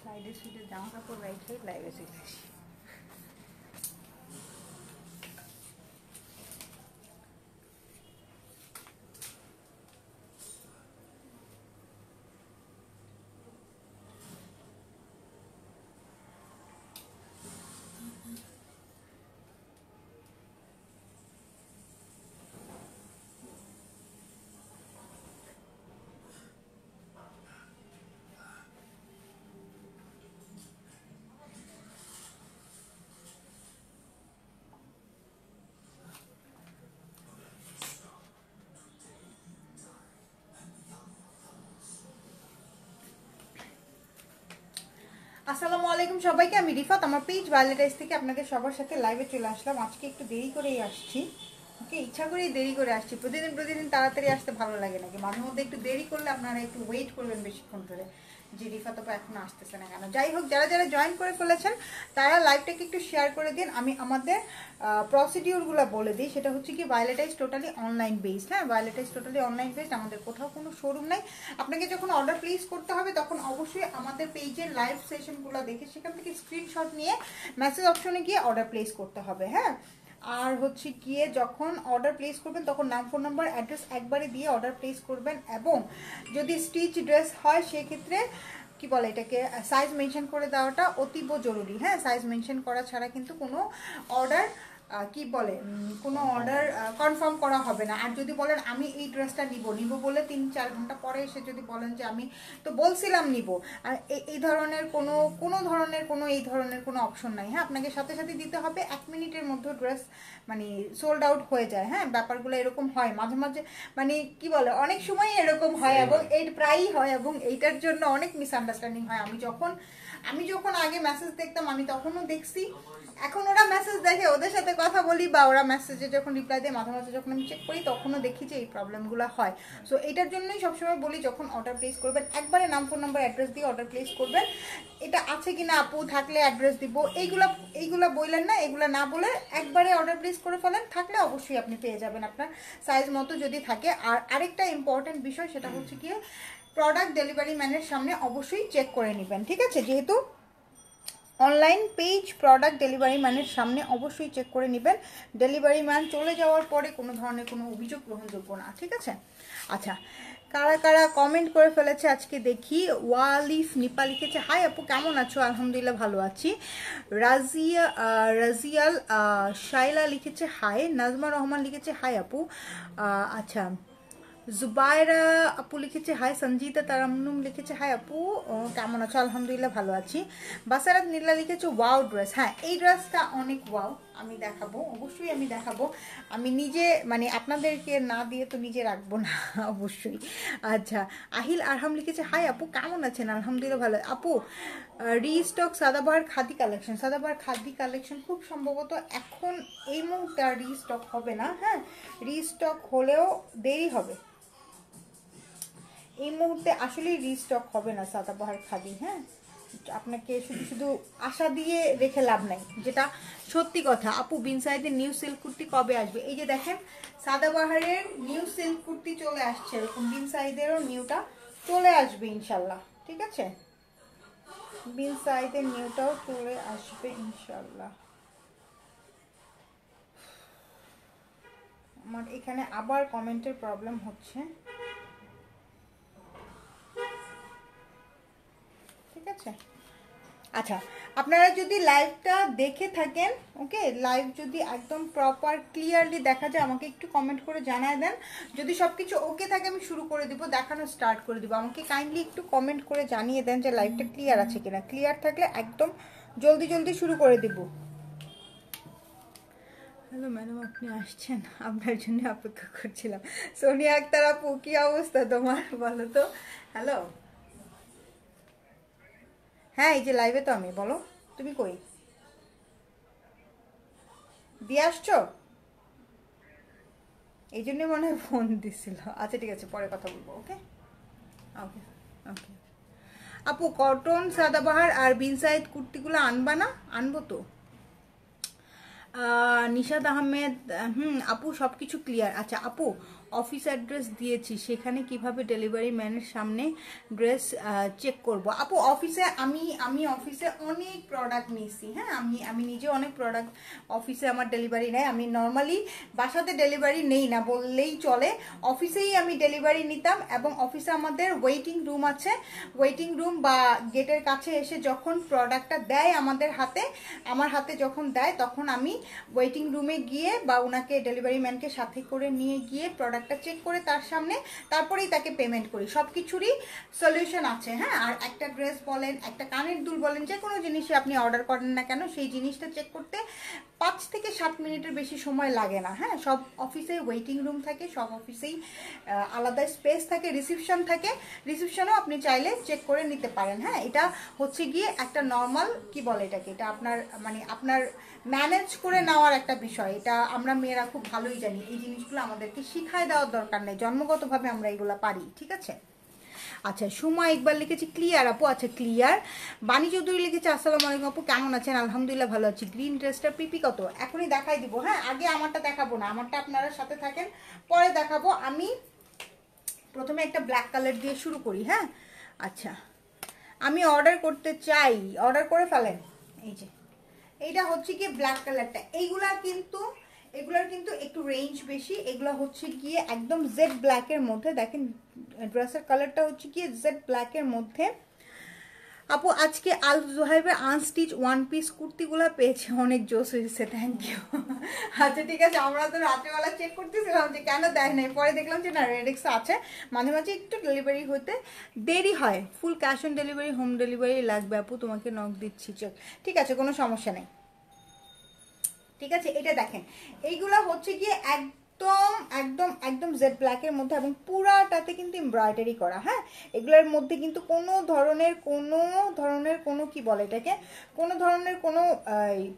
সাইডে সুইডে জামা কাপড় রাইখে লাইভে চলে আসি। আসসালামু আলাইকুম সবাইকে, আমি রিফাত, আমার পেজ ভায়োলেটাইজ থেকে আপনাদের সবার সাথে লাইভে চলে আসলাম। আজকে একটু দেরি করেই আসছি, ওকে, ইচ্ছা করেই দেরি করে আসছি। প্রতিদিন তাড়াতাড়ি আসতে ভালো লাগে নাকি? মাঝে মধ্যে একটু দেরি করলে আপনারা একটু ওয়েট করবেন বেশিক্ষণ ধরে, যে রিফাত আপা এখন আসতেছে না কেন। যাই হোক, যারা যারা জয়েন করে ফেলেছেন তারা লাইভটাকে একটু শেয়ার করে দিন। আমি আমাদের প্রসিডিওরগুলো বলে দিই। সেটা হচ্ছে কি, ভায়োলেটাইজ টোটালি অনলাইন বেসড। হ্যাঁ, ভায়োলেটাইজ টোটালি অনলাইন বেসড, আমাদের কোথাও কোনো শোরুম নাই। আপনাকে যখন অর্ডার প্লেস করতে হবে তখন অবশ্যই আমাদের পেজের লাইভ সেশনগুলো দেখে সেখান থেকে স্ক্রিনশট নিয়ে মেসেজ অপশনে গিয়ে অর্ডার প্লেস করতে হবে। হ্যাঁ, আর হচ্ছে গিয়ে যখন অর্ডার প্লেস করবেন তখন নাম, ফোন নাম্বার, অ্যাড্রেস একবারে দিয়ে অর্ডার প্লেস করবেন। এবং যদি স্টিচ ড্রেস হয় সেক্ষেত্রে কি বলে এটাকে, সাইজ মেনশন করে দেওয়াটা অতীব জরুরি। হ্যাঁ, সাইজ মেনশন করা ছাড়া কিন্তু কোনো অর্ডার কি বলে কোনো অর্ডার কনফার্ম করা হবে না। আর যদি বলেন আমি এই ড্রেসটা নিব বলে 3-4 ঘন্টা পরে এসে যদি বলেন যে আমি তো বলছিলাম নিব, আর এই ধরনের কোনো অপশন নাই। হ্যাঁ, আপনাকে সাথে সাথে দিতে হবে। 1 মিনিটের মধ্যে ড্রেস মানে সোল্ড আউট হয়ে যায়। হ্যাঁ, ব্যাপারগুলো এরকম হয় মাঝে মাঝে, মানে কি বলে অনেক সময় এরকম হয় এবং এর প্রায়ই হয়, এবং এইটার জন্য অনেক মিসআন্ডারস্ট্যান্ডিং হয়। আমি যখন আগে মেসেজ দেখতাম আমি তখনও দেখছি, এখন ওরা মেসেজ দেখে ওদের সাথে কথা বলি বা ওরা মেসেজে যখন রিপ্লাই দেয় মাঝে মাঝে যখন আমি চেক করি তখনও দেখি যে এই প্রবলেমগুলো হয়। সো এটার জন্যই সবসময় বলি যখন অর্ডার প্লেস করবেন একবারে নাম, ফোন নাম্বার, অ্যাড্রেস দিয়ে অর্ডার প্লেস করবেন। এটা আছে কিনা আপু, থাকলে অ্যাড্রেস দিব, এইগুলা বললেন না, এগুলা না বলে একবারে অর্ডার প্লেস করে ফেলেন। থাকলে অবশ্যই আপনি পেয়ে যাবেন আপনার সাইজ মতো যদি থাকে। আর আরেকটা ইম্পর্টেন্ট বিষয় সেটা হচ্ছে কি, প্রোডাক্ট ডেলিভারি ম্যানের সামনে অবশ্যই চেক করে নেবেন। ঠিক আছে, যেহেতু অনলাইন পেজ, প্রোডাক্ট ডেলিভারি ম্যানের সামনে অবশ্যই চেক করে নেবেন। ডেলিভারি ম্যান চলে যাওয়ার পরে কোনো ধরনের কোনো অভিযোগ গ্রহণযোগ্য না। ঠিক আছে, আচ্ছা, কারা কারা কমেন্ট করে ফেলেছে আজকে দেখি। ওয়ালিফ নিপা লিখেছে হাই আপু, কেমন আছো? আলহামদুলিল্লাহ ভালো আছি। রাজিয়াল শাইলা লিখেছে হাই। নাজমা রহমান লিখেছে হাই আপু। আচ্ছা, জুবাইরা আপু লিখেছে হাই। সঞ্জিতা তারান্নুম লিখেছে হাই আপু, কেমন আছো? আলহামদুলিল্লাহ ভালো আছি। বাসারাত নীলা লিখেছে ওয়াও ড্রেস। হ্যাঁ, এই ড্রেসটা অনেক ওয়াও, আমি দেখাবো, অবশ্যই আমি দেখাবো। আমি নিজে মানে আপনাদেরকে না দিয়ে তো নিজে রাখবো না অবশ্যই। আচ্ছা, আহিল আরহাম লিখেছে হাই আপু, কেমন আছেন? আলহামদুলিল্লাহ ভালো। আপু, restock Sadabahar khadi collection, Sadabahar khadi collection খুব সম্ভবত এখন এই মুহূর্তে আর রিস্টক হবে না। হ্যাঁ, রিস্টক হলেও দেরি হবে, এই মুহূর্তে আসলেই রিস্টক হবে না সাদাবাহার খাদি। হ্যাঁ, আপনাকে শুধু শুধু আশা দিয়ে রেখে লাভ নাই, যেটা সত্যি কথা। আপু, বিনসাইদের নিউ সিল্ক কুর্তি কবে আসবে? এই যে দেখেন, সাদাবাহারের নিউ সিল্ক কুর্তি চলে আসছে, এরকম বিনসাইদেরও নিউটা চলে আসবে ইনশাল্লাহ। ঠিক আছে, বিনসাইদের নিউটাও চলে আসবে ইনশাল্লাহ। আমার এখানে আবার কমেন্টের প্রবলেম হচ্ছে। ঠিক আছে, আচ্ছা, আপনারা যদি লাইভটা দেখে থাকেন, ওকে, লাইভ যদি একদম প্রপার ক্লিয়ারলি দেখা যায় আমাকে একটু কমেন্ট করে জানায় দেন। যদি সব কিছু ওকে থাকে আমি শুরু করে দিব, দেখানো স্টার্ট করে দিব। আমাকে কাইন্ডলি একটু কমেন্ট করে জানিয়ে দেন যে লাইভটা ক্লিয়ার আছে কিনা। ক্লিয়ার থাকলে একদম জলদি জলদি শুরু করে দিব। হ্যালো ম্যাডাম, আপনি আসছেন? আপনার জন্য অপেক্ষা করছিলাম। সোনিয়া আক্তার আপু, কি অবস্থা তোমার, বলো তো। হ্যালো, হ্যাঁ, এই যে লাইভে তো আমি, বলো তুমি কই দিয়ে আসছো? এই জন্যই মনে হয় ফোন দিছিল। আচ্ছা ঠিক আছে, পরে কথা বলবো। ওকে ওকে ওকে। আপু, কটন সাদাবাহার আর বিনসাইড কুর্তিগুলো আনবা না? আনবো তো। নিশাদ আহমেদ, আপু সব কিছু ক্লিয়ার। আচ্ছা আপু, অফিস অ্যাড্রেস দিয়েছি, সেখানে কিভাবে ডেলিভারি ম্যানের সামনে ড্রেস চেক করব? আপু অফিসে আমি অফিসে অনেক প্রোডাক্ট নিয়েছি, হ্যাঁ, আমি নিজে অনেক প্রোডাক্ট অফিসে আমার ডেলিভারি নেয়। আমি নর্মালি বাসাতে ডেলিভারি নেই না বললেই চলে, অফিসেই আমি ডেলিভারি নিতাম। এবং অফিসে আমাদের ওয়েটিং রুম আছে, ওয়েটিং রুম বা গেটের কাছে এসে যখন প্রোডাক্টটা দেয় আমাদের হাতে, আমার হাতে যখন দেয়, তখন আমি ওয়েটিং রুমে গিয়ে বা ওনাকে ডেলিভারি ম্যানকে সাথে করে নিয়ে গিয়ে প্রোডাক্টটা চেক করে তার সামনে তারপরেই তাকে পেমেন্ট করি। সব কিছুরই সলিউশন আছে, হ্যাঁ। আর একটা ড্রেস বলেন, একটা কানের দুল বলেন, যে কোনো জিনিসই আপনি অর্ডার করেন না কেন, সেই জিনিসটা চেক করতে 5 থেকে 7 মিনিটের বেশি সময় লাগে না, হ্যাঁ। সব অফিসে ওয়েটিং রুম থাকে, সব অফিসেই আলাদা স্পেস থাকে, রিসিপশন থাকে, রিসিপশনও আপনি চাইলে চেক করে নিতে পারেন, হ্যাঁ। এটা হচ্ছে গিয়ে একটা নর্মাল কি বলে এটাকে, এটা আপনার মানে আপনার ম্যানেজ করে নেওয়ার একটা বিষয়। এটা আমরা মেয়েরা খুব ভালোই জানি, এই জিনিসগুলো আমাদেরকে শিখায় দেওয়ার দরকার নেই, জন্মগতভাবে আমরা এগুলো পারি, ঠিক আছে। আচ্ছা, সুমা ইকবাল লিখেছি ক্লিয়ার আপু, আচ্ছা ক্লিয়ার। বাণী চৌধুরী লিখেছে আসসালামু আলাইকুম আপু, কেমন আছেন? আলহামদুলিল্লাহ ভালো আছি। গ্রিন ড্রেসটার পিপি কত? এখনই দেখাই দিব, হ্যাঁ। আগে আমারটা দেখাবো না, আমারটা আপনারা সাথে থাকেন, পরে দেখাবো। আমি প্রথমে একটা ব্ল্যাক কালার দিয়ে শুরু করি, হ্যাঁ। আচ্ছা, আমি অর্ডার করতে চাই, অর্ডার করে ফেলেন। এই যে এইটা হচ্ছে কি ব্ল্যাক কালারটা, এগুলার কিন্তু একটু রেঞ্জ বেশি। এগুলো হচ্ছে গিয়ে একদম জেড ব্ল্যাকের মধ্যে, দেখেন ড্রেসের কালারটা হচ্ছে গিয়ে জেড ব্ল্যাকের মধ্যে। আপু আজকে আল জোহাইবের আনস্টিচ ওয়ান পিস কুর্তিগুলো পেয়েছে, অনেক জোস হয়েছে, থ্যাংক ইউ। আচ্ছা ঠিক আছে, আমরা তো রাত্রেবেলা চেক করতেছিলাম যে কেন দেয় নাই, পরে দেখলাম যে না রেডেক্স আছে। মাঝে মাঝে একটু ডেলিভারি হতে দেরি হয়, full cash on delivery, home delivery লাগবে আপু, তোমাকে নক দিচ্ছি, চেক। ঠিক আছে, কোনো সমস্যা নেই, ঠিক আছে। এটা দেখেন, এইগুলা হচ্ছে গিয়ে একদম একদম একদম জেড ব্ল্যাকের মধ্যে এবং পুরাটাতে কিন্তু এমব্রয়ডারি করা, হ্যাঁ। এগুলোর মধ্যে কিন্তু কোনো ধরনের কোনো কি বলে এটাকে, কোনো ধরনের কোনো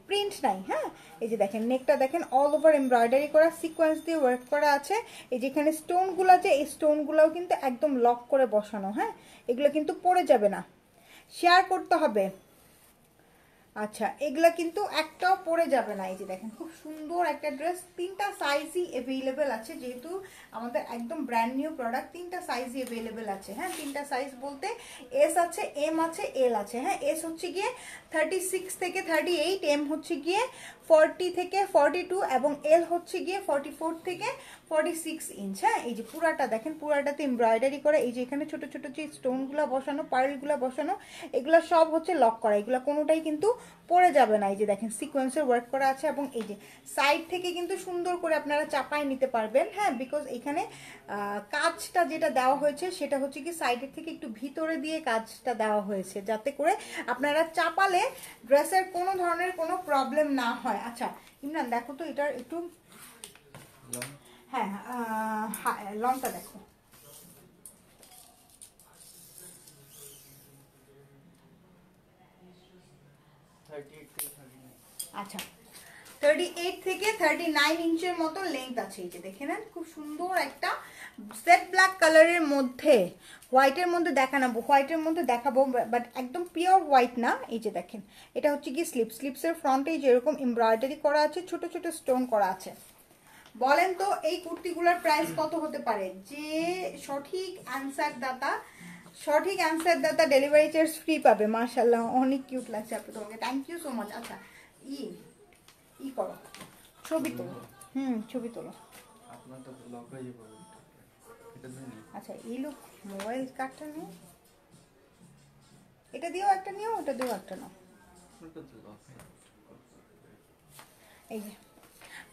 প্রিন্ট নাই, হ্যাঁ। এই যে দেখেন নেকটা দেখেন, অল ওভার এমব্রয়ডারি করা, সিকোয়েন্স দিয়ে ওয়ার্ক করা আছে। এই যেখানে স্টোনগুলো আছে, এই স্টোনগুলোও কিন্তু একদম লক করে বসানো, হ্যাঁ। এগুলো কিন্তু পড়ে যাবে না, শেয়ার করতে হবে। আচ্ছা, এগুলা কিন্তু একটাও পরে যাবে না। এই যে দেখেন খুব সুন্দর একটা ড্রেস, 3টা সাইজই অ্যাভেলেবেল আছে, যেহেতু আমাদের একদম ব্র্যান্ড নিউ প্রোডাক্ট, 3টা সাইজই অ্যাভেলেবেল আছে, হ্যাঁ। 3টা সাইজ বলতে এস আছে, এম আছে, এল আছে, হ্যাঁ। এস হচ্ছে গিয়ে 36 থেকে 38, এম হচ্ছে গিয়ে 40 থেকে 42 এবং এল হচ্ছে গিয়ে 44 থেকে 46 ইঞ্চ, হ্যাঁ। এই যে পুরাটা দেখেন, পুরাটাতে এমব্রয়ডারি করা, এই যে এখানে ছোট ছোট যে স্টোনগুলো বসানো, পার্লগুলো বসানো, এগুলো সব হচ্ছে লক করা, এগুলো কোনোটাই কিন্তু পড়ে যাবে না। এই যে দেখেন সিকোয়েন্সের ওয়ার্ক করা আছে এবং এই যে সাইড থেকে কিন্তু সুন্দর করে আপনারা চাপায় নিতে পারবেন, হ্যাঁ। বিকজ এখানে কাজটা যেটা দেওয়া হয়েছে সেটা হচ্ছে কি সাইডের থেকে একটু ভিতরে দিয়ে কাজটা দেওয়া হয়েছে, যাতে করে আপনারা চাপালে ড্রেসের কোনো ধরনের কোনো প্রবলেম না হয়। আচ্ছা ইমরান দেখো তো এটার একটু, হ্যাঁ লংটা দেখো। আচ্ছা 38 থেকে 39 ইঞ্চের মতো লেন্থ আছে। এই যে দেখে নেন, খুব সুন্দর একটা জেড ব্ল্যাক কালারের মধ্যে, হোয়াইটের মধ্যে দেখাবো, হোয়াইটের মধ্যে দেখাবো, বাট একদম পিওর হোয়াইট না। এই যে দেখেন এটা হচ্ছে কি স্লিপসের ফ্রন্টে যেরকম এমব্রয়ডারি করা আছে, ছোট ছোট স্টোন করা আছে। বলেন তো এই কুর্তিগুলোর প্রাইস কত হতে পারে? যে সঠিক অ্যান্সার দাতা ডেলিভারি চার্জ ফ্রি পাবে। মাশাআল্লাহ অনেক কিউট লাগছে আপু তোমাকে, থ্যাংক ইউ সো মাচ। আচ্ছা ই করো, ছবি তোলো, ছবি তোলো। আচ্ছা এই লোক মোবাইল কার্ডটা নিও, এটা দিয়েও একটা নিও, ওটা দিয়েও একটা নাও। এই যে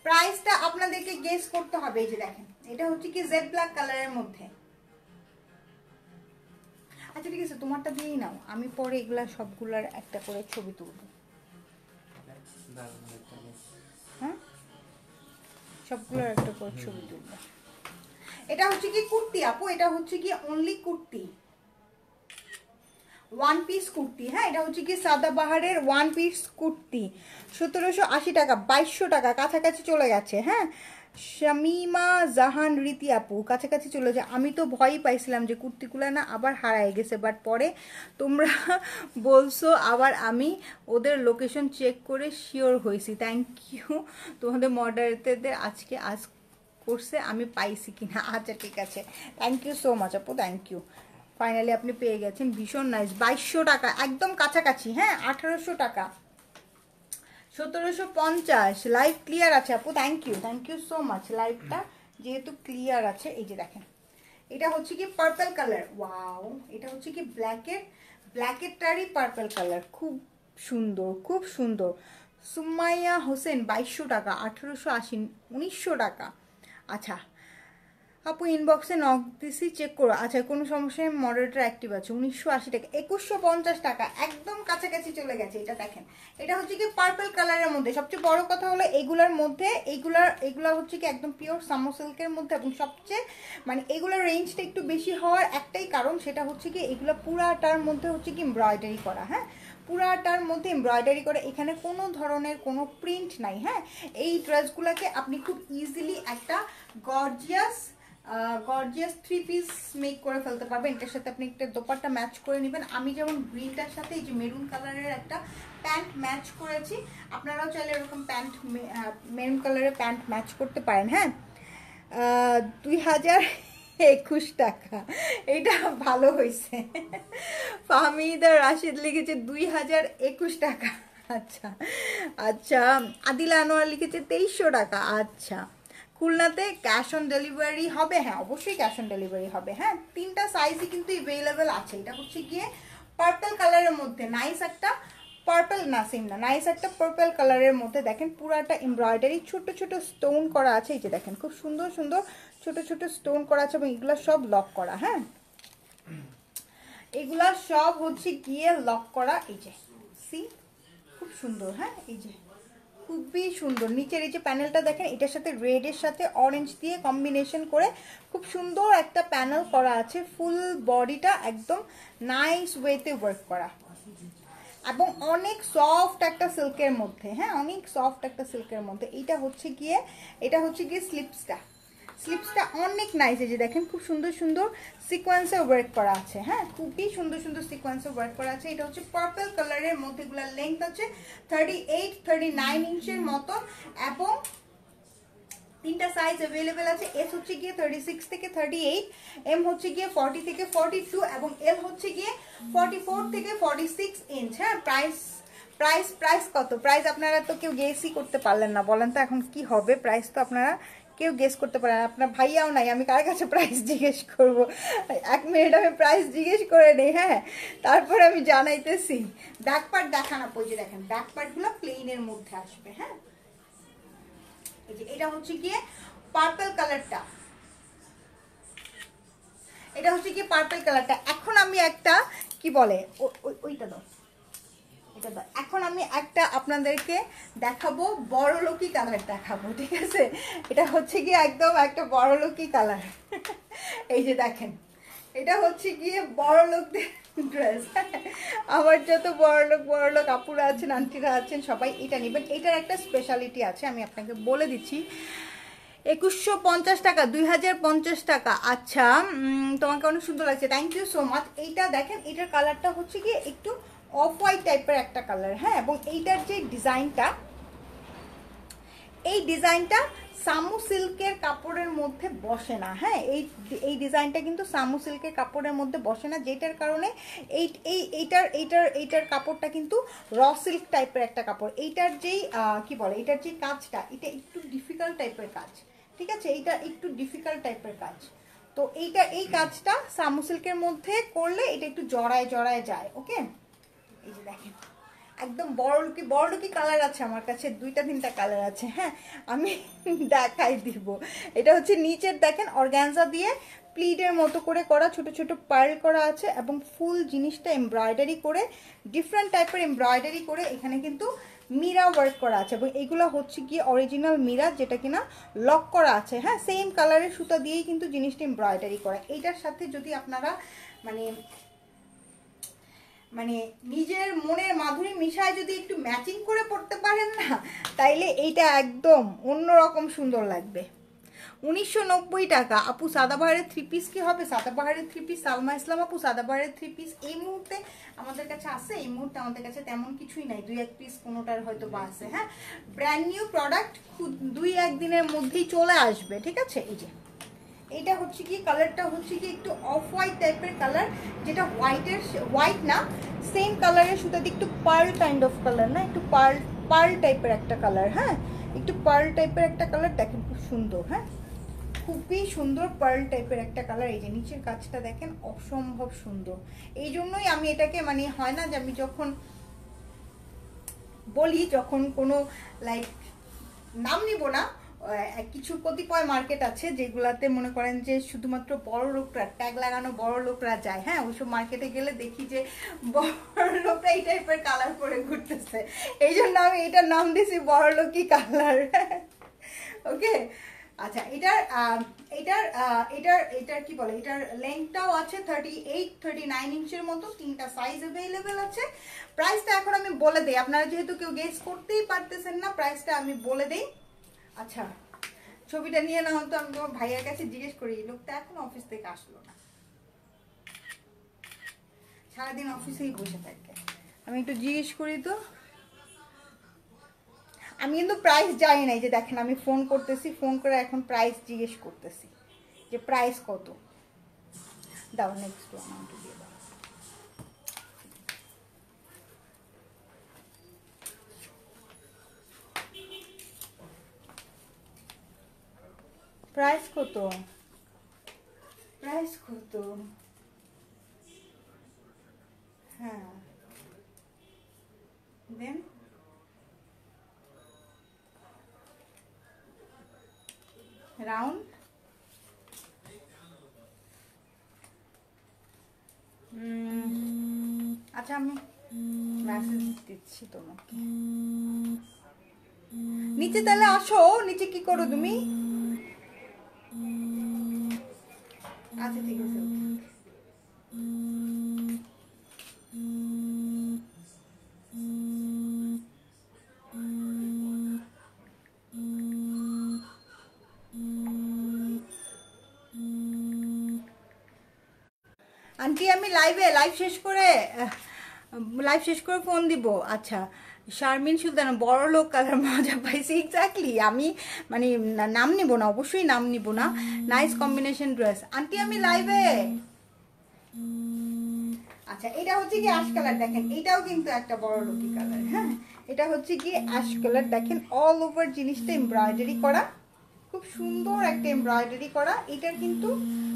প্রাইসটা আপনাদেরকে গেস করতে হবে। এই যে দেখেন এটা হচ্ছে কি জেড ব্ল্যাক কালারের মধ্যে। আচ্ছা ঠিক আছে, তোমারটা দিয়েই নাও, আমি পরে এগুলা সবগুলার একটা করে ছবি তুলবো, হ্যাঁ সবগুলোর একটা করে ছবি তুলবো। এটা হচ্ছে কি কুর্তি আপু, এটা হচ্ছে কি only kurti, one piece kurti, হ্যাঁ। এটা হচ্ছে কি সাদাবাহারের ওয়ান পিস কুর্তি, 1780 টাকা, 2200 টাকা, কাছাকাছি চলে গেছে, হ্যাঁ। শামিমা জাহান রীতি আপু কাছাকাছি চলে যায়। আমি তো ভয়ই পাইছিলাম যে কুর্তিগুলো না আবার হারায় গেছে, বাট পরে তোমরা বলছো আবার, আমি ওদের লোকেশন চেক করে শিওর হয়েছি, থ্যাংক ইউ তোমাদের মডারেটরদের আজকে আজ করছে আমি পাইছি কিনা। আচ্ছা ঠিক আছে, থ্যাংক ইউ সো মাচ আপু, থ্যাংক ইউ। ফাইনালি আপনি পেয়ে গেছেন, ভীষণ নাইস। 2200 টাকা, একদম কাছাকাছি। হ্যাঁ 1800 টাকা, 1750। লাইভ ক্লিয়ার আছে আপু, থ্যাংক ইউ সো মাচ। লাইভটা যেহেতু ক্লিয়ার আছে, এই যে দেখেন এটা হচ্ছে কি পার্পল কালার, ওয়াও। এটা হচ্ছে কি ব্ল্যাকেরটারই পার্পল কালার, খুব সুন্দর খুব সুন্দর। সুমাইয়া হোসেন 2200 টাকা, 1880, 1900 টাকা। আচ্ছা আপু ইনবক্সে নক দিছি, চেক করো। আচ্ছা কোনো সমস্যা নেই, মডারেটর অ্যাক্টিভ আছে। 1980 টাকা, 2150 টাকা, একদম কাছাকাছি চলে গেছে। এটা দেখেন, এটা হচ্ছে কি পার্পল কালারের মধ্যে। সবচেয়ে বড় কথা হলো এগুলার মধ্যে, এগুলা হচ্ছে কি একদম পিওর সামো সিল্কের মধ্যে। এবং সবচেয়ে মানে এগুলোর রেঞ্জটা একটু বেশি হওয়ার একটাই কারণ, সেটা হচ্ছে কি এগুলো পুরাটার মধ্যে হচ্ছে কি এমব্রয়ডারি করা। হ্যাঁ পুরাটার মধ্যে এমব্রয়ডারি করে, এখানে কোনো ধরনের কোনো প্রিন্ট নাই। হ্যাঁ এই ড্রেসগুলোকে আপনি খুব ইজিলি একটা গর্জিয়াস থ্রি পিস মেক করে ফেলতে পারবেন। এটার সাথে আপনি একটা দোপাট্টা ম্যাচ করে নেবেন। আমি যেমন গ্রিনটার সাথে এই যে মেরুন কালারের একটা প্যান্ট ম্যাচ করেছি, আপনারাও চাইলে এরকম মেরুন কালারের প্যান্ট ম্যাচ করতে পারেন। হ্যাঁ 2021 টাকা, এটা ভালো হয়েছে। ফাহমিদা রাশিদ লিখেছে 2021 টাকা। আচ্ছা আচ্ছা, আদিলা আনোয়ার লিখেছে 2300 টাকা। আচ্ছা খুলনাতে ক্যাশ অন ডেলিভারি হবে? হ্যাঁ অবশ্যই ক্যাশ অন ডেলিভারি হবে। হ্যাঁ 3টা সাইজই কিন্তু অ্যাভেলেবেল আছে। এটা হচ্ছে গিয়ে পার্পল কালারের মধ্যে, নাইস একটা পার্পল, না সেম না, নাইস একটা পার্পল কালারের মধ্যে। দেখেন পুরাটা এমব্রয়ডারি, ছোট ছোট স্টোন করা আছে। এই যে দেখেন খুব সুন্দর সুন্দর ছোট ছোট স্টোন করা আছে, এবং এগুলো সব লক করা। হ্যাঁ এগুলা সব হচ্ছে গিয়ে লক করা। এই যে সি খুব সুন্দর। হ্যাঁ এই যে খুবই সুন্দর, নিচের এই যে প্যানেলটা দেখেন, এটার সাথে রেডের সাথে অরেঞ্জ দিয়ে কম্বিনেশন করে খুব সুন্দর একটা প্যানেল করা আছে। ফুল বডিটা একদম নাইস ওয়েতে ওয়ার্ক করা, এবং অনেক সফট একটা সিল্কের মধ্যে। হ্যাঁ অনেক সফট একটা সিল্কের মধ্যে। এটা হচ্ছে গিয়ে স্লিপসটা অনেক নাইস। এই যে দেখেন খুব সুন্দর সুন্দর সিকোয়েন্সে ওয়ার্ক করা আছে। হ্যাঁ খুবই সুন্দর সুন্দর সিকোয়েন্সে ওয়ার্ক করা আছে। এটা হচ্ছে পার্পল কালারের মধ্যে, এগুলোর লেন্থ আছে 38-39 ইঞ্চের মতো, এবং 3টা সাইজ অ্যাভেলেবেল আছে। এস হচ্ছে গিয়ে 36 থেকে 38, এম হচ্ছে গিয়ে 40 থেকে 42, এবং এল হচ্ছে গিয়ে 44 থেকে 46 ইঞ্চ। হ্যাঁ প্রাইস কত? প্রাইস আপনারা তো কেউ গেসই করতে পারলেন না, বলেন তো এখন কি হবে? প্রাইস তো আপনারা কেউ গেস করতে পারে না। আপনার ভাইয়াও নাই, আমি কার কাছে প্রাইস জিজ্ঞেস করব? 1 মিনিট আমি প্রাইস জিজ্ঞেস করে নেই। হ্যাঁ তারপরে আমি জানাইতেছি। ব্যাক পার্ট দেখান আপু, যে দেখেন ব্যাক পার্টগুলো প্লেনের মধ্যে আসবে। হ্যাঁ এই যে এটা হচ্ছে গিয়ে পার্পল কালারটা, এটা হচ্ছে গিয়ে পার্পল কালারটা। এখন আমি একটা কি বলে ওইটা দাও, এটা দাও। এখন আমি একটা আপনাদেরকে দেখাবো বড়লোকি কালার দেখাবো, ঠিক আছে? এটা হচ্ছে গিয়ে একদম একটা বড়লোকি কালার। এই যে দেখেন, এটা হচ্ছে গিয়ে বড়লোকদের ড্রেস। আমার যত বড়লোক আপুরা আছেন, আন্টিরা আছেন, সবাই এটা নেবেন। এটার একটা স্পেশালিটি আছে, আমি আপনাকে বলে দিচ্ছি। 2150 টাকা, 2050 টাকা। আচ্ছা তোমাকে অনেক সুন্দর লাগছে, থ্যাংক ইউ সো মাচ। এইটা দেখেন, এটার কালারটা হচ্ছে গিয়ে একটু অফ হোয়াইট টাইপের একটা কালার। হ্যাঁ এবং এইটার যে ডিজাইনটা, এই ডিজাইনটা সামু সিল্কের কাপড়ের মধ্যে বসে না। হ্যাঁ এই ডিজাইনটা কিন্তু সামু সিল্কের কাপড়ের মধ্যে বসে না, যেটার কারণে এইটার কাপড়টা কিন্তু র সিল্ক টাইপের একটা কাপড়। এইটার যেই কি বলে, এটার যে কাজটা, এটা একটু ডিফিকাল্ট টাইপের কাজ, ঠিক আছে? এইটা একটু ডিফিকাল্ট টাইপের কাজ। তো এই কাজটা সামু সিল্কের মধ্যে করলে এটা একটু জড়ায় যায়। ওকে এই যে দেখেন একদম বড়লুকি কালার আছে আমার কাছে, 2-3টা কালার আছে। হ্যাঁ আমি দেখাই দিব। এটা হচ্ছে নিচের দেখেন অর্গানজা দিয়ে প্লিডের মতো করে করা, ছোট ছোট পার্ল করা আছে, এবং ফুল জিনিসটা এমব্রয়ডারি করে, ডিফারেন্ট টাইপের এমব্রয়ডারি করে এখানে কিন্তু মিরা ওয়ার্ক করা আছে, এবং এগুলো হচ্ছে গিয়ে অরিজিনাল মিরা, যেটা কিনা লক করা আছে। হ্যাঁ সেম কালারের সুতা দিয়েই কিন্তু জিনিসটা এমব্রয়ডারি করা। এইটার সাথে যদি আপনারা মানে নিজের মনের মাধুরী মিশায় যদি একটু ম্যাচিং করে পড়তে পারেন না, তাইলে এইটা একদম অন্যরকম সুন্দর লাগবে। 1990 টাকা। আপু সাদাবাহারের 3 পিস কি হবে? সাদাবাহারের 3 পিস, সালমা ইসলাম আপু সাদাবাহারের 3 পিস এই মুহূর্তে আমাদের কাছে আছে? এই মুহূর্তে আমাদের কাছে তেমন কিছুই নাই, 2-1 পিস কোনোটার হয়তো বা আছে। হ্যাঁ, ব্র্যান্ড নিউ প্রোডাক্ট, 2-1 দিনের মধ্যেই চলে আসবে। ঠিক আছে, এই যে এইটা হচ্ছে কি কালারটা হচ্ছে কি একটু অফ হোয়াইট টাইপের কালার, যেটা হোয়াইট না, সেম কালারের সুতাতে একটু পার্ল কাইন্ড অফ কালার, না একটু পার্ল টাইপের একটা কালার। হ্যাঁ, একটু পার্ল টাইপের একটা কালার, দেখেন খুব সুন্দর। হ্যাঁ, খুবই সুন্দর পার্ল টাইপের একটা কালার। এই যে নিচের কাজটা দেখেন অসম্ভব সুন্দর। এই জন্যই আমি এটাকে মানে হয় না যে আমি যখন বলি, যখন কোনো লাইক নাম নিব না, কিছু কতিপয় মার্কেট আছে যেগুলাতে মনে করেন যে শুধুমাত্র বড় লোকরা, ট্যাগ লাগানো বড় লোকরা যায়। হ্যাঁ, ওইসব মার্কেটে গেলে দেখি যে বড় লোকরা এই টাইপের কালার পরে ঘুরতেছে, এই জন্য আমি এটার নাম দিয়েছি বড় লোকই কালার। ওকে, আচ্ছা, এটার কি বলে, এটার লেন্থটাও আছে 38-39 ইঞ্চের মতো, 3টা সাইজ অ্যাভেলেবেল আছে। প্রাইসটা এখন আমি বলে দেই, আপনারা যেহেতু কেউ গেস করতেই পারতেছেন না, প্রাইসটা আমি বলে দেই। আচ্ছা, ছবিটা নিয়ে না হতো, আমি তোমার ভাইয়ের কাছে জিজ্ঞেস করি, লোকটা এখন অফিস থেকে আসলো না, সারাদিন অফিসেই বসে থাকে, আমি একটু জিজ্ঞেস করি তো। আমি কিন্তু প্রাইস জানি না, যে দেখেন আমি ফোন করতেছি, ফোন করে এখন প্রাইস জিজ্ঞেস করতেছি যে প্রাইস কত। দাও নেক্সট অ্যামাউন্ট দিয়ে দাও। প্রাইস কত? প্রাইস কত? হ্যাঁ, দেন রাউন্ড আচ্ছা, আমি মেসেজ দিচ্ছি তোমাকে। নিচে তাহলে আসো, নিচে কি করো তুমি? আচ্ছা ঠিক আছে। আন্টি আমি লাইভ শেষ করে ফোন দিব। আচ্ছা, শারমিন সুলতানা, বড় লোক কালার মজা পাইছি। এক্স্যাক্টলি, আমি মানে নাম নিব না, অবশ্যই নাম নিব না। Nice combination dress. আন্টি আমি লাইভে। আচ্ছা, এটা হচ্ছে কি অ্যাশ কালার, দেখেন এটাও কিন্তু একটা বড় লোকি কালার। হ্যাঁ, এটা হচ্ছে কি অ্যাশ কালার, দেখেন অল ওভার জিনিসটা এমব্রয়ডারি করা, খুব সুন্দর একটা এমব্রয়ডারি করা। এটার কিন্তু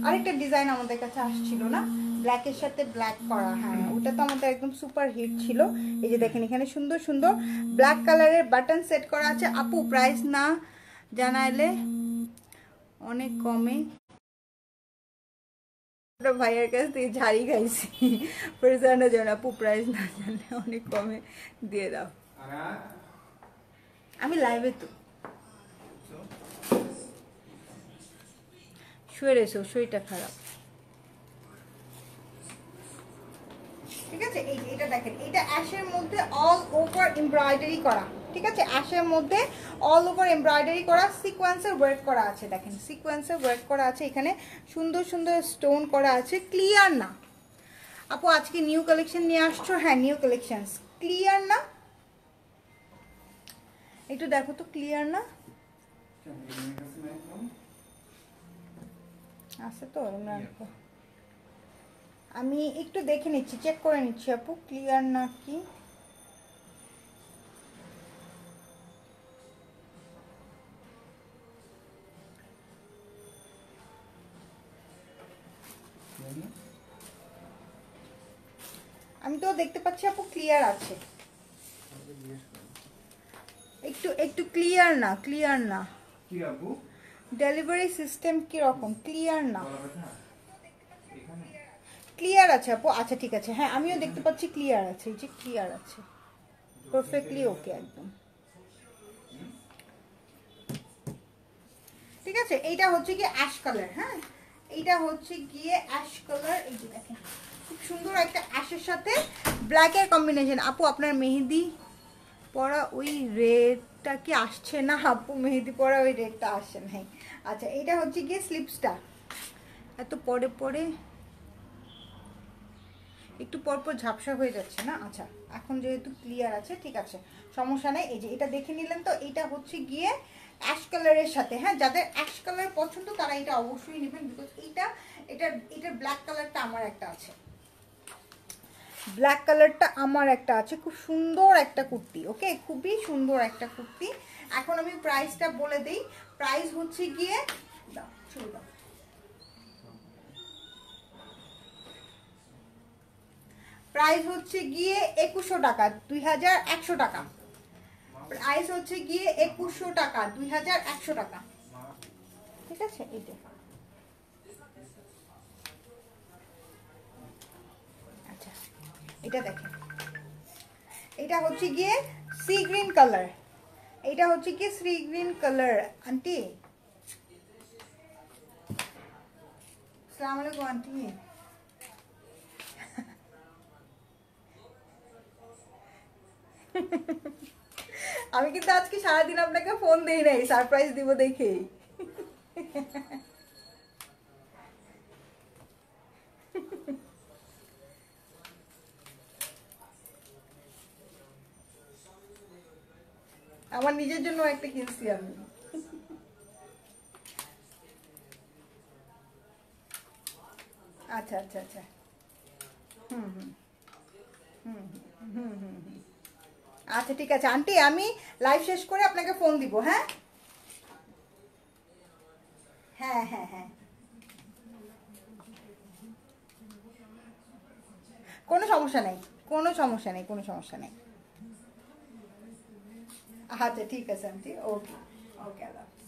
আরেকটা ডিজাইন আমাদের কাছে আসছিল না, ব্ল্যাকের সাথে ব্ল্যাক করা। হ্যাঁ, ওটা তো আমাদের একদম সুপার হিট ছিল। এই যে দেখেন এখানে সুন্দর সুন্দর ব্ল্যাক কালারের বাটন সেট করা আছে। আপু প্রাইস না জানাইলে অনেক কমে, ভাইয়ের কাছ থেকে ঝাড়ি খাইছি, পরিচালনা যেন আপু প্রাইস না জানলে অনেক কমে দিয়ে দাও। আমি লাইভে তো শুয়ে রয়েছে, শরীরটা খারাপ। ঠিক আছে, এটা দেখেন, এটা অ্যাশের মধ্যে অল ওভার এমব্রয়ডারি করা। ঠিক আছে, অ্যাশের মধ্যে অল ওভার এমব্রয়ডারি করা, সিকোয়েন্সের ওয়ার্ক করা আছে। দেখেন সিকোয়েন্সের ওয়ার্ক করা আছে, এখানে সুন্দর সুন্দর স্টোন করা আছে। ক্লিয়ার না আপু, আজকে নিউ কালেকশন নিয়ে আসছো? হ্যাঁ, নিউ কালেকশন। ক্লিয়ার না, একটু দেখো তো, ক্লিয়ার না আছে তো? আমি একটু দেখে নিচ্ছি, চেক করে নিচ্ছি আপু, ক্লিয়ার না কি। আমি তো দেখতে পাচ্ছি আপু ক্লিয়ার আছে, একটু ক্লিয়ার না, ক্লিয়ার না। কি আপু ডেলিভারি সিস্টেম কি রকম? ক্লিয়ার না, ক্লিয়ার আছে আপু। আচ্ছা ঠিক আছে, হ্যাঁ আমিও দেখতে পাচ্ছি ক্লিয়ার আছে, এই যে ক্লিয়ার আছে, পারফেক্টলি ওকে একদম। ঠিক আছে, এইটা হচ্ছে কি অ্যাশ কালার। হ্যাঁ, এইটা হচ্ছে গিয়ে অ্যাশ কালার। এই যে দেখেন খুব সুন্দর একটা অ্যাশের সাথে ব্ল্যাকের কম্বিনেশন। আপু আপনার মেহেদি পরা ওই রেডটা কি আসছে না? আপু মেহেদি পরা ওই রেডটা আসছে নাই, আচ্ছা এটা হচ্ছে গিয়ে স্লিপসটা, এত পরে পরে একটু পরপর ঝাপসা হয়ে যাচ্ছে না। আচ্ছা এখন যেহেতু ক্লিয়ার আছে ঠিক আছে, সমস্যা নেই। এই যে এটা দেখে নিলেন তো, এটা হচ্ছে গিয়ে অ্যাশ কালারের সাথে, হ্যাঁ যাদের অ্যাশ কালার পছন্দ তারা এটা অবশ্যই নেবেন, বিকজ এটার ব্ল্যাক কালারটা আমার একটা আছে, ব্ল্যাক কালারটা আমার একটা আছে, খুব সুন্দর একটা কুর্তি। ওকে, খুবই সুন্দর একটা কুর্তি। এখন আমি প্রাইসটা বলে দিই, প্রাইস হচ্ছে গিয়ে দাও শুরু দাও, প্রাইস হচ্ছে গিয়ে 2100 টাকা, 2100 টাকা। প্রাইস হচ্ছে গিয়ে 2100 টাকা, 2100 টাকা। ঠিক আছে, এইটা আচ্ছা এটা দেখেন, এটা হচ্ছে গিয়ে সি গ্রিন কালার, এটা হচ্ছে গিয়ে সি গ্রিন কালার। আন্টি আসসালামু আলাইকুম আন্টি। আমি কিন্তু আজকে সারাদিন আপনাকে ফোন দেই নাই, সারপ্রাইজ দিব দেখেই। আমার নিজের জন্য একটা কিনছি আমি। আচ্ছা আচ্ছা আচ্ছা, হুম হুম হুম হুম হুম হুম, আচ্ছা ঠিক আছে আন্টি, আমি লাইভ শেষ করে আপনাকে ফোন দিব। হ্যাঁ হ্যাঁ হ্যাঁ হ্যাঁ, কোনো সমস্যা নেই, কোনো সমস্যা নেই, কোনো সমস্যা নেই। আচ্ছা ঠিক আছে আন্টি, ওকে ওকে, আল্লাহ হাফেজ।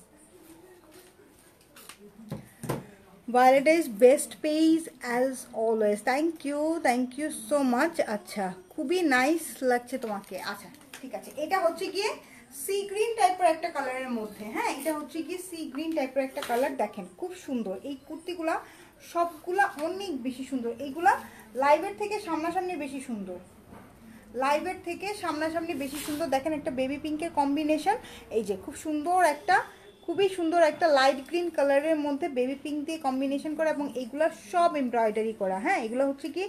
Violet is best pays as always. Thank you so much. আচ্ছা খুবই নাইস লাগছে তোমাকে। আচ্ছা ঠিক আছে, এটা হচ্ছে গিয়ে সি গ্রিন টাইপের একটা কালারের মধ্যে, হ্যাঁ এটা হচ্ছে গিয়ে সি গ্রিন টাইপের একটা কালার। দেখেন খুব সুন্দর এই কুর্তিগুলা, সবগুলা অনেক বেশি সুন্দর। এইগুলা লাইভের থেকে সামনাসামনি বেশি সুন্দর, লাইভের থেকে সামনাসামনি বেশি সুন্দর। দেখেন একটা বেবি পিঙ্কের কম্বিনেশন, এই যে খুব সুন্দর একটা, খুবই সুন্দর একটা লাইট গ্রিন কালারের মধ্যে বেবি পিঙ্ক দিয়ে কম্বিনেশন করা, এবং এইগুলো সব এমব্রয়ডারি করা। হ্যাঁ এগুলো হচ্ছে কি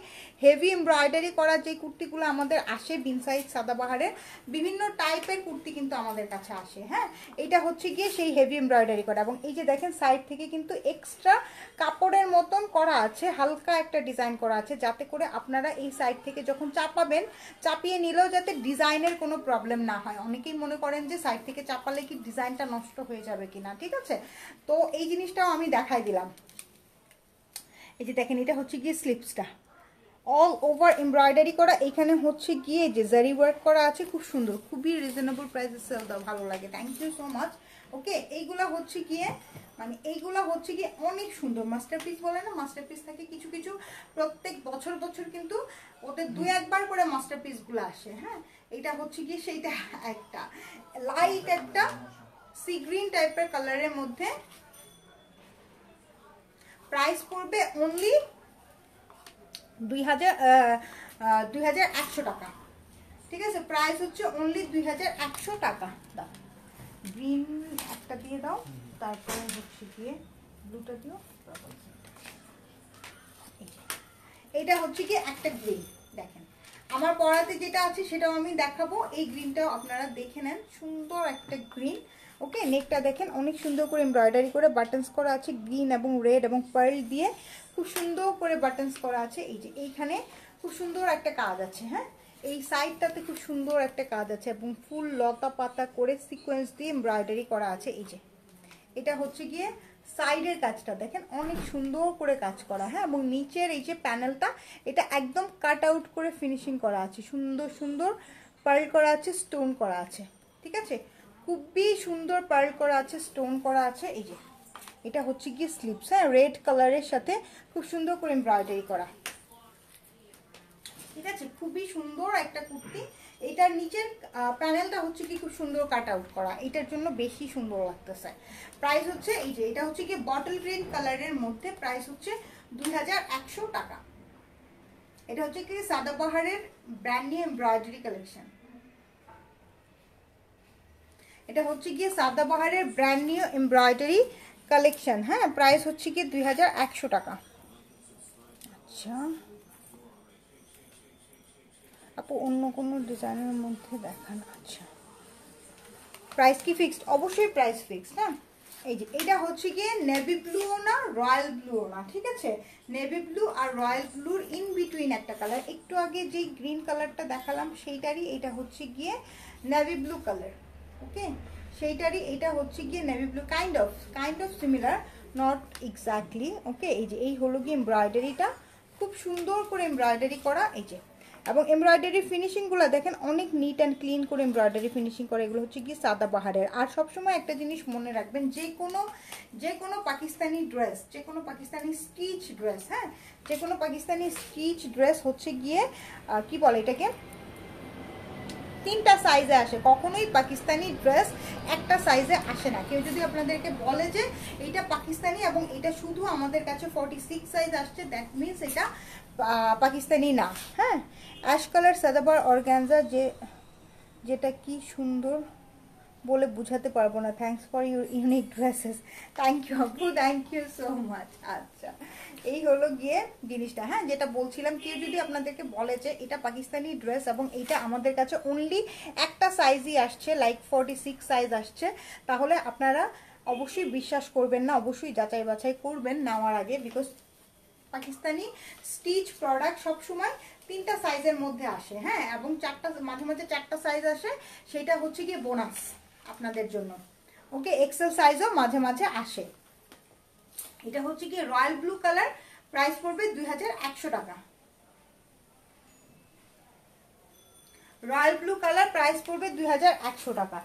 হেভি এমব্রয়ডারি করা যে কুর্তিগুলো আমাদের আসে বিনসাইড সাদাবাহারের বিভিন্ন টাইপের কুর্তি কিন্তু আমাদের কাছে আসে। হ্যাঁ এটা হচ্ছে গিয়ে সেই হেভি এমব্রয়ডারি করা, এবং এই যে দেখেন সাইড থেকে কিন্তু এক্সট্রা কাপড়ের মতন করা আছে, হালকা একটা ডিজাইন করা আছে, যাতে করে আপনারা এই সাইড থেকে যখন চাপাবেন, চাপিয়ে নিলেও যাতে ডিজাইনের কোনো প্রবলেম না হয়। অনেকেই মনে করেন যে সাইড থেকে চাপালে কি ডিজাইনটা নষ্ট হয়ে যাবে কিনা, ঠিক আছে, তো এই জিনিসটাও আমি দেখাই দিলাম। এই যে দেখেন এটা হচ্ছে গিয়ে স্লিপসটা অল ওভার এমব্রয়ডারি করা, এখানে হচ্ছে গিয়ে যে জারি ওয়ার্ক করা আছে, খুব সুন্দর, খুবই রিজনেবল প্রাইসে সেল দাও, ভালো লাগে। Thank you so much. Okay এইগুলা হচ্ছে গিয়ে মানে এইগুলা হচ্ছে গিয়ে অনেক সুন্দর মাস্টারপিস বলে না, মাস্টারপিস থাকে কিছু কিছু, প্রত্যেক বছর বছর কিন্তু ওদের দুই একবার করে মাস্টারপিসগুলো আসে। হ্যাঁ এটা হচ্ছে গিয়ে সেইটা একটা লাইট একটা সি গ্রিন টাইপের কালারের মধ্যে, প্রাইস পড়বে অনলি 2100 টাকা। ঠিক আছে, প্রাইস হচ্ছে অনলি 2100 টাকা। দাও গ্রিন একটা দিয়ে দাও, তারপরে হচ্ছে গিয়ে ব্লুটা দিও। এটা হচ্ছে কি একটা গ্রিন, দেখেন আমার পরাতে যেটা আছে সেটাও আমি দেখাবো, এই গ্রিনটাও আপনারা দেখে নেন, সুন্দর একটা গ্রিন। ওকে নেকটা দেখেন অনেক সুন্দর করে এমব্রয়ডারি করে বাটনস করা আছে, গ্রিন এবং রেড এবং পার্ল দিয়ে খুব সুন্দর করে বাটনস করা আছে। এই যে এইখানে খুব সুন্দর একটা কাজ আছে, হ্যাঁ এই সাইডটাতে খুব সুন্দর একটা কাজ আছে, এবং ফুল লতা পাতা করে সিকোয়েন্স দিয়ে এমব্রয়ডারি করা আছে। এই যে এটা হচ্ছে গিয়ে সাইডের কাজটা দেখেন অনেক সুন্দর করে কাজ করা। হ্যাঁ এবং নিচের এই যে প্যানেলটা এটা একদম কাট আউট করে ফিনিশিং করা আছে, সুন্দর সুন্দর পার্ল করা আছে, স্টোন করা আছে। ঠিক আছে, খুবই সুন্দর পার্ল করা আছে, স্টোন করা আছে। এই যে এটা হচ্ছে গিয়ে স্লিপস, হ্যাঁ রেড কালারের সাথে খুব সুন্দর করে এমব্রয়ডারি করা। ঠিক আছে, খুবই সুন্দর একটা কুর্তি। এটার নিচের প্যানেলটা হচ্ছে কি খুব সুন্দর কাট আউট করা, এটার জন্য বেশি সুন্দর লাগতেছে। প্রাইস হচ্ছে এই যে এটা হচ্ছে কি বটল গ্রিন কালারের মধ্যে, প্রাইস হচ্ছে 2100 টাকা। এটা হচ্ছে কি সাদাবাহারের ব্র্যান্ড নিউ এমব্রয়ডারি কালেকশন, এটা হচ্ছে গিয়ে সাদাবাহারের ব্র্যান্ড নিউ এমব্রয়ডারি কালেকশন, হ্যাঁ প্রাইস হচ্ছে কি 2100 টাকা। আচ্ছা আপু অন্য কোনো ডিজাইনের মধ্যে দেখান। আচ্ছা প্রাইস কি ফিক্সড? অবশ্যই প্রাইস ফিক্সড। হ্যাঁ এই যে এটা হচ্ছে গিয়ে নেভি ব্লুও না রয়্যাল ব্লুও না, ঠিক আছে, নেভি ব্লু আর রয়্যাল ব্লুর ইন বিটুইন একটা কালার। একটু আগে যেই গ্রিন কালারটা দেখালাম সেইটারই এটা হচ্ছে গিয়ে নেভি ব্লু কালার। ওকে সেইটারই এটা হচ্ছে গিয়ে navy blue, kind of similar, not exactly. Okay এই যে এই হলো গিয়ে এমব্রয়ডারিটা, খুব সুন্দর করে এমব্রয়ডারি করা এই যে, এবং এমব্রয়ডারি ফিনিশিংগুলো দেখেন অনেক নিট অ্যান্ড ক্লিন করে এমব্রয়ডারি ফিনিশিং করে। এগুলো হচ্ছে কি সাদাবাহারের। আর সবসময় একটা জিনিস মনে রাখবেন, যে কোনো পাকিস্তানি ড্রেস, যে কোনো পাকিস্তানি স্টিচ ড্রেস, হ্যাঁ যে কোনো পাকিস্তানি স্টিচ ড্রেস হচ্ছে গিয়ে কি বলে এটাকে, 3টা সাইজে আসে। কখনোই পাকিস্তানি ড্রেস একটা সাইজে আসে না। কেউ যদি আপনাদেরকে বলে যে এইটা পাকিস্তানি এবং এটা শুধু আমাদের কাছে 46 সাইজ আসছে, দ্যাট মিনস এটা পাকিস্তানি না। হ্যাঁ অ্যাশ কালার সাদাবার অর্গানজা, যেটা কি সুন্দর বলে বুঝাতে পারবো না। Thanks for your unique dresses. Thank you আপু, থ্যাংক ইউ সো মাচ। আচ্ছা এই হলো গিয়ে জিনিসটা, হ্যাঁ যেটা বলছিলাম, কেউ যদি আপনাদেরকে বলে যে এটা পাকিস্তানি ড্রেস এবং এটা আমাদের কাছে অনলি একটা সাইজই আসছে, লাইক 46 সাইজ আসছে, তাহলে আপনারা অবশ্যই বিশ্বাস করবেন না, অবশ্যই যাচাই বাছাই করবেন নেওয়ার আগে। বিকজ পাকিস্তানি স্টিচ প্রোডাক্ট সবসময় 3টা সাইজের মধ্যে আসে, হ্যাঁ এবং মাঝে মাঝে 4টা সাইজ আসে, সেটা হচ্ছে গিয়ে বোনাস আপনাদের জন্য। ওকে এক্সেল সাইজও মাঝে মাঝে আসে। এটা হচ্ছে গিয়ে রয়্যাল ব্লু কালার, প্রাইস পড়বে 2100 টাকা। রয়্যাল ব্লু কালার প্রাইস পড়বে 2100 টাকা।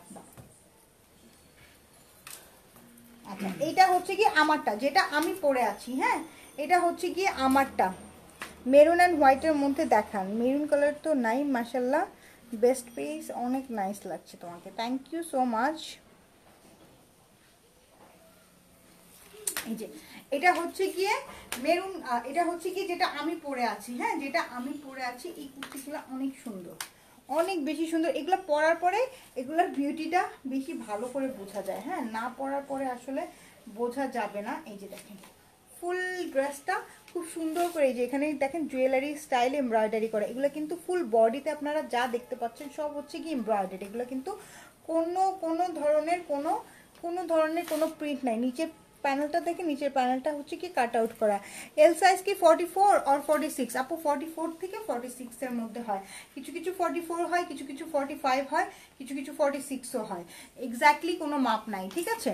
আচ্ছা এইটা হচ্ছে কি আমারটা, যেটা আমি পরে আছি, হ্যাঁ এটা হচ্ছে কি আমারটা, মেরুন অ্যান্ড হোয়াইটের মধ্যে দেখান। মেরুন কালার তো নাই, মাশাল্লাহ বেস্ট পিস, অনেক নাইস লাগছে তোমাকে, থ্যাংক ইউ সো মাচ। এই যে এটা হচ্ছে গিয়ে মেরুন, এটা হচ্ছে কি যেটা আমি পরে আছি, হ্যাঁ যেটা আমি পরে আছি। এই কুর্তিগুলো অনেক সুন্দর, অনেক বেশি সুন্দর। এগুলো পরার পরে এগুলোর বিউটিটা বেশি ভালো করে বোঝা যায়, হ্যাঁ না পরার পরে আসলে বোঝা যাবে না। এই যে দেখেন ফুল ড্রেসটা খুব সুন্দর করে, এই যে এখানে দেখেন জুয়েলারি স্টাইল এমব্রয়ডারি করা। এগুলো কিন্তু ফুল বডিতে আপনারা যা দেখতে পাচ্ছেন সব হচ্ছে কি এমব্রয়ডারি। এগুলো কিন্তু কোনো ধরনের কোনো প্রিন্ট নাই। নিচের প্যানেলটা দেখে, নিচের প্যানেলটা হচ্ছে কি কাট আউট করা। এল সাইজ কি 44 আর 46? আপু 44 থেকে 46 এর মধ্যে হয়, কিছু কিছু 44 হয়, কিছু কিছু 45 হয়, কিছু কিছু 46ও হয়, এক্স্যাক্টলি কোনো মাপ নাই, ঠিক আছে।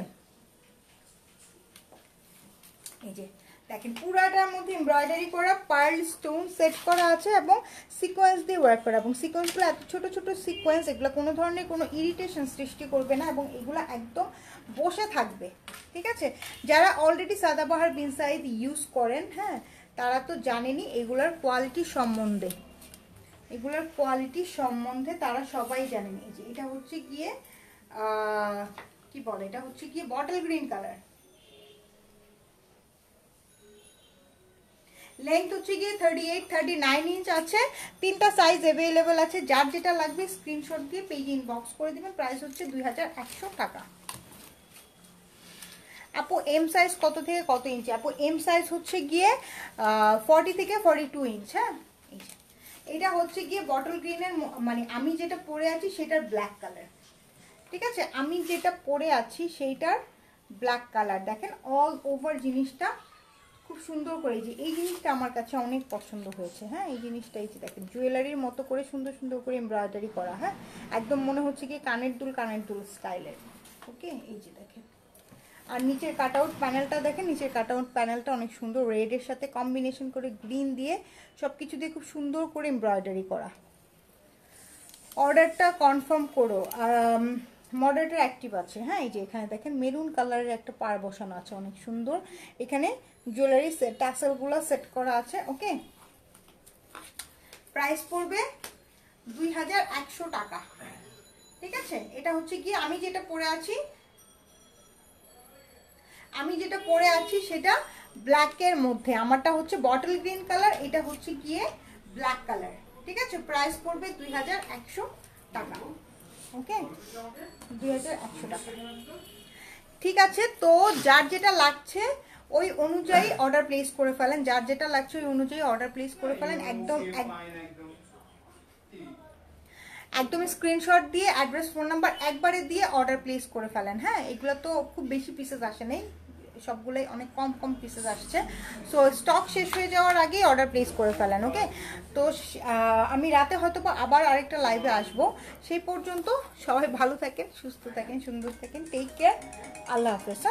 এই যে দেখেন পুরাটার মধ্যে এমব্রয়ডারি করা, পার্ল স্টোন সেট করা আছে এবং সিকোয়েন্স দিয়ে ওয়ার্ক করা, এবং সিকোয়েন্সগুলো এত ছোট ছোট সিকোয়েন্স, এগুলো কোনো ধরনের কোনো ইরিটেশন সৃষ্টি করবে না এবং এগুলো একদম বসে থাকবে, ঠিক আছে। যারা অলরেডি সাদাবাহার বিন সাইদ ইউজ করেন, হ্যাঁ তারা তো জানেনই এগুলার কোয়ালিটি সম্বন্ধে, তারা সবাই জানেন। এই যে এটা হচ্ছে গিয়ে কি বলে, এটা হচ্ছে গিয়ে বটল গ্রিন কালার, লেন্থ হচ্ছে গিয়ে 38-39 ইঞ্চ আছে, 3টা সাইজ অ্যাভেলেবেল আছে। যার যেটা লাগবে স্ক্রিনশট দিয়ে পেজে ইনবক্স করে দিবেন। প্রাইস হচ্ছে 2100 টাকা। আপু এম সাইজ কত থেকে কত ইঞ্চি? আপু এম সাইজ হচ্ছে গিয়ে 40 থেকে 42 ইঞ্চ। হ্যাঁ এটা হচ্ছে গিয়ে বটল গ্রিনের, মানে আমি যেটা পরে আছি সেটার ব্ল্যাক কালার, ঠিক আছে, আমি যেটা পরে আছি সেইটার ব্ল্যাক কালার। দেখেন অল ওভার জিনিসটা খুব সুন্দর করে, যে এই জিনিসটা আমার কাছে অনেক পছন্দ হয়েছে। হ্যাঁ এই জিনিসটা, এই যে দেখেন জুয়েলারির মতো করে সুন্দর সুন্দর করে এমব্রয়ডারি করা, হ্যাঁ একদম মনে হচ্ছে কি কানের দুল স্টাইলের। ওকে এই যে দেখেন, আর নিচের কাট আউট প্যানেলটা দেখেন, নিচের কাট আউট প্যানেলটা অনেক সুন্দর, রেডের সাথে কম্বিনেশন করে গ্রিন দিয়ে সব কিছু দিয়ে খুব সুন্দর করে এমব্রয়ডারি করা। অর্ডারটা কনফার্ম করো, মডারেটর অ্যাক্টিভ আছে। হ্যাঁ এই যে এখানে দেখেন মেরুন কালারের একটা পার বসানো আছে, অনেক সুন্দর। এখানে জুয়েলারি সেট টাসেলগুলো সেট করা আছে। ওকে প্রাইস পড়বে 2100 টাকা, ঠিক আছে। এটা হচ্ছে কি আমি যেটা পরে আছি সেটা ব্ল্যাকের মধ্যে, আমারটা হচ্ছে বটল গ্রিন কালার, এটা হচ্ছে গিয়ে ব্ল্যাক কালার, ঠিক আছে। প্রাইস পড়বে 2100 টাকা। ওকে 2100 টাকা। ঠিক আছে, তো যার যেটা লাগছে ওই অনুযায়ী অর্ডার প্লেস করে ফেলেন, যার যেটা লাগছে ওই অনুযায়ী অর্ডার প্লেস করে ফেলেন। একদম স্ক্রিনশট দিয়ে অ্যাড্রেস ফোন নাম্বার একবারে দিয়ে অর্ডার প্লেস করে ফেলেন। হ্যাঁ, এগুলো তো খুব বেশি পিসেস আসে নেই, সবগুলোই অনেক কম কম পিসেস আসছে। সো স্টক শেষ হয়ে যাওয়ার আগেই অর্ডার প্লেস করে ফেলেন। ওকে, তো আমি রাতে হয়তো আবার আরেকটা লাইভে আসবো। সেই পর্যন্ত সবাই ভালো থাকেন, সুস্থ থাকেন, সুন্দর থাকেন। টেক কেয়ার, আল্লাহ হাফেজ।